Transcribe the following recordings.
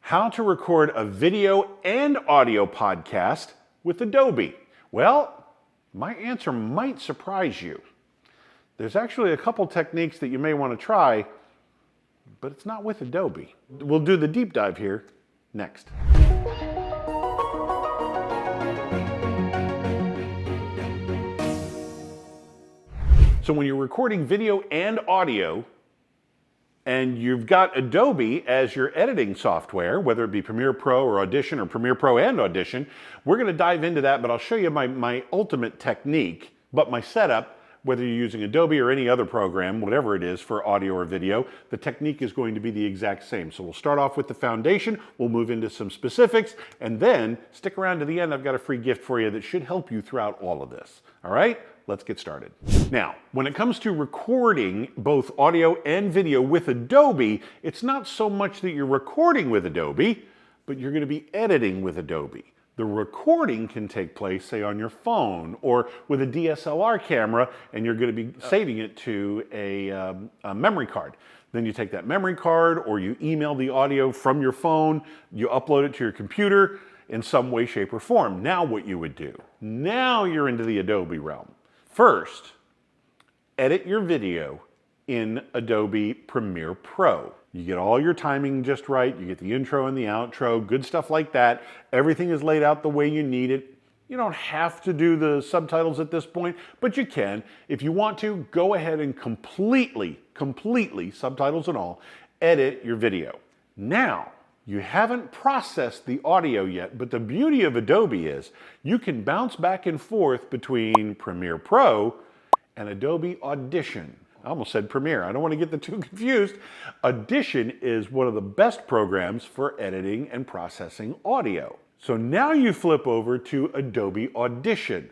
How to record a video and audio podcast with Adobe. Well, my answer might surprise you. There's actually a couple techniques that you may want to try, but it's not with Adobe. We'll do the deep dive here next. So when you're recording video and audio, and you've got Adobe as your editing software, whether it be Premiere Pro or Audition or Premiere Pro and Audition, we're going to dive into that, but I'll show you my ultimate technique. But my setup, whether you're using Adobe or any other program, whatever it is for audio or video, the technique is going to be the exact same. So we'll start off with the foundation, we'll move into some specifics, and then stick around to the end. I've got a free gift for you that should help you throughout all of this. All right? Let's get started. Now, when it comes to recording both audio and video with Adobe, it's not so much that you're recording with Adobe, but you're going to be editing with Adobe. The recording can take place, say, on your phone or with a DSLR camera, and you're going to be saving it to a memory card. Then you take that memory card or you email the audio from your phone, you upload it to your computer in some way, shape, or form. Now what you would do, now you're into the Adobe realm. First, edit your video in Adobe Premiere Pro. You get all your timing just right, you get the intro and the outro, good stuff like that. Everything is laid out the way you need it. You don't have to do the subtitles at this point, but you can. If you want to, go ahead and completely, subtitles and all, edit your video. Now, you haven't processed the audio yet, but the beauty of Adobe is you can bounce back and forth between Premiere Pro and Adobe Audition. I almost said Premiere. I don't want to get the two confused. Audition is one of the best programs for editing and processing audio. So now you flip over to Adobe Audition.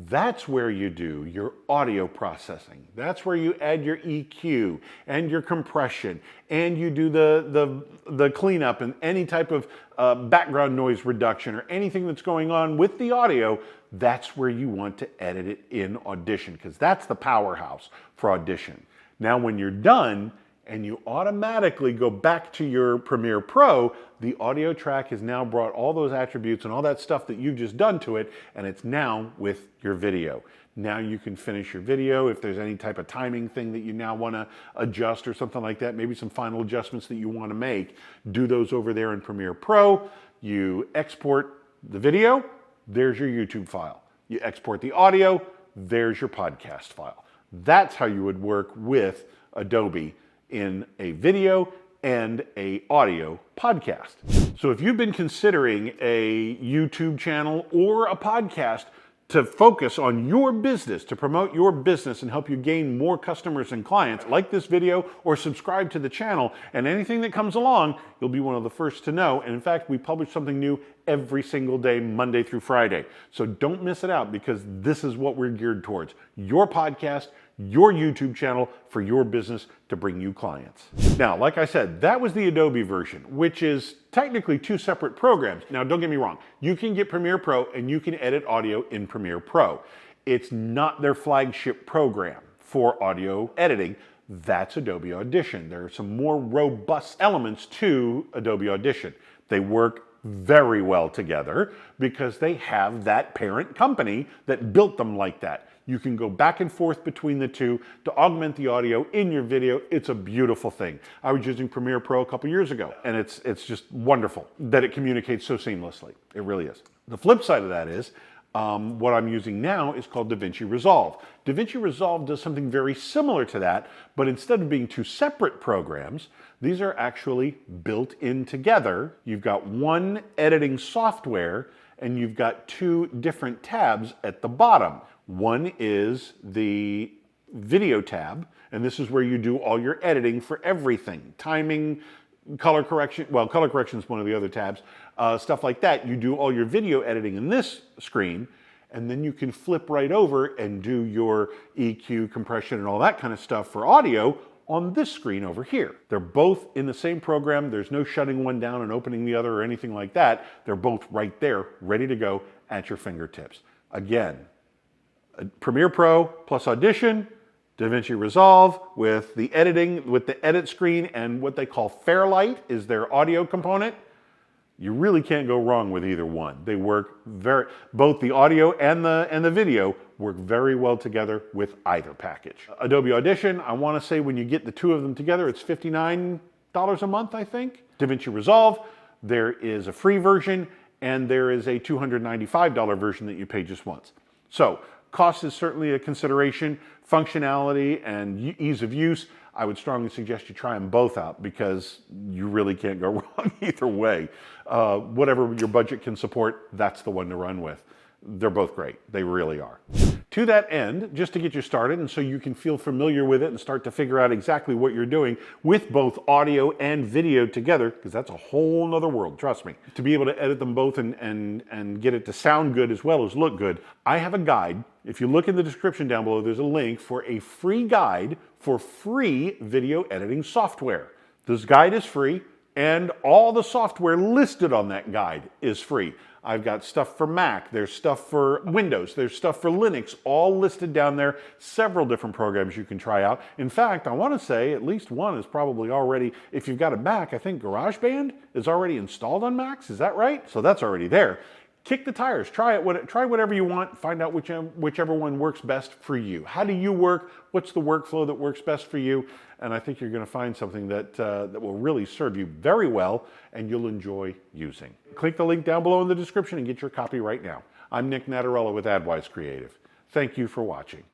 That's where you do your audio processing. That's where you add your EQ and your compression, and you do the cleanup and any type of background noise reduction or anything that's going on with the audio. That's where you want to edit it in Audition, because that's the powerhouse for Audition. Now when you're done and you automatically go back to your Premiere Pro, the audio track has now brought all those attributes and all that stuff that you've just done to it, and it's now with your video. Now you can finish your video. If there's any type of timing thing that you now want to adjust or something like that, maybe some final adjustments that you want to make, do those over there in Premiere Pro. You export the video, there's your YouTube file. You export the audio, there's your podcast file. That's how you would work with Adobe in a video and a audio podcast. So if you've been considering a YouTube channel or a podcast to focus on your business, to promote your business and help you gain more customers and clients, like this video or subscribe to the channel, and anything that comes along, you'll be one of the first to know. And in fact, we publish something new every single day, Monday through Friday. So don't miss it out, because this is what we're geared towards. Your podcast, your YouTube channel for your business to bring you clients. Now, like I said, that was the Adobe version, which is technically two separate programs. Now, don't get me wrong. You can get Premiere Pro and you can edit audio in Premiere Pro. It's not their flagship program for audio editing. That's Adobe Audition. There are some more robust elements to Adobe Audition. They work very well together because they have that parent company that built them like that. You can go back and forth between the two to augment the audio in your video. It's a beautiful thing. I was using Premiere Pro a couple years ago, and it's just wonderful that it communicates so seamlessly. It really is. The flip side of that is what I'm using now is called Davinci Resolve. Davinci Resolve does something very similar to that, but instead of being two separate programs, these are actually built in together. You've got one editing software, and you've got two different tabs at the bottom. One is the video tab, and this is where you do all your editing for everything. Timing, color correction, well, color correction is one of the other tabs, stuff like that. You do all your video editing in this screen, and then you can flip right over and do your EQ, compression, and all that kind of stuff for audio on this screen over here. They're both in the same program. There's no shutting one down and opening the other or anything like that. They're both right there, ready to go at your fingertips. Again, Premiere Pro plus Audition, Davinci Resolve with the editing, with the edit screen, and what they call Fairlight is their audio component. You really can't go wrong with either one. They work both the audio and the video work very well together with either package. Adobe Audition, I want to say when you get the two of them together, it's $59 a month, I think. Davinci Resolve, there is a free version and there is a $295 version that you pay just once. So cost is certainly a consideration. Functionality and ease of use, I would strongly suggest you try them both out because you really can't go wrong either way. Whatever your budget can support, that's the one to run with. They're both great. They really are. To that end, just to get you started and so you can feel familiar with it and start to figure out exactly what you're doing with both audio and video together, because that's a whole nother world, trust me. To be able to edit them both and get it to sound good as well as look good, I have a guide. If you look in the description down below, there's a link for a free guide for free video editing software. This guide is free and all the software listed on that guide is free. I've got stuff for Mac, there's stuff for Windows, there's stuff for Linux, all listed down there, several different programs you can try out. In fact, I want to say at least one is probably already, if you've got a Mac, I think GarageBand is already installed on Macs, is that right? So that's already there. Kick the tires, try whatever you want, find out whichever one works best for you. How do you work? What's the workflow that works best for you? And I think you're going to find something that will really serve you very well and you'll enjoy using. Click the link down below in the description and get your copy right now. I'm Nic Natarella with AdWise Creative. Thank you for watching.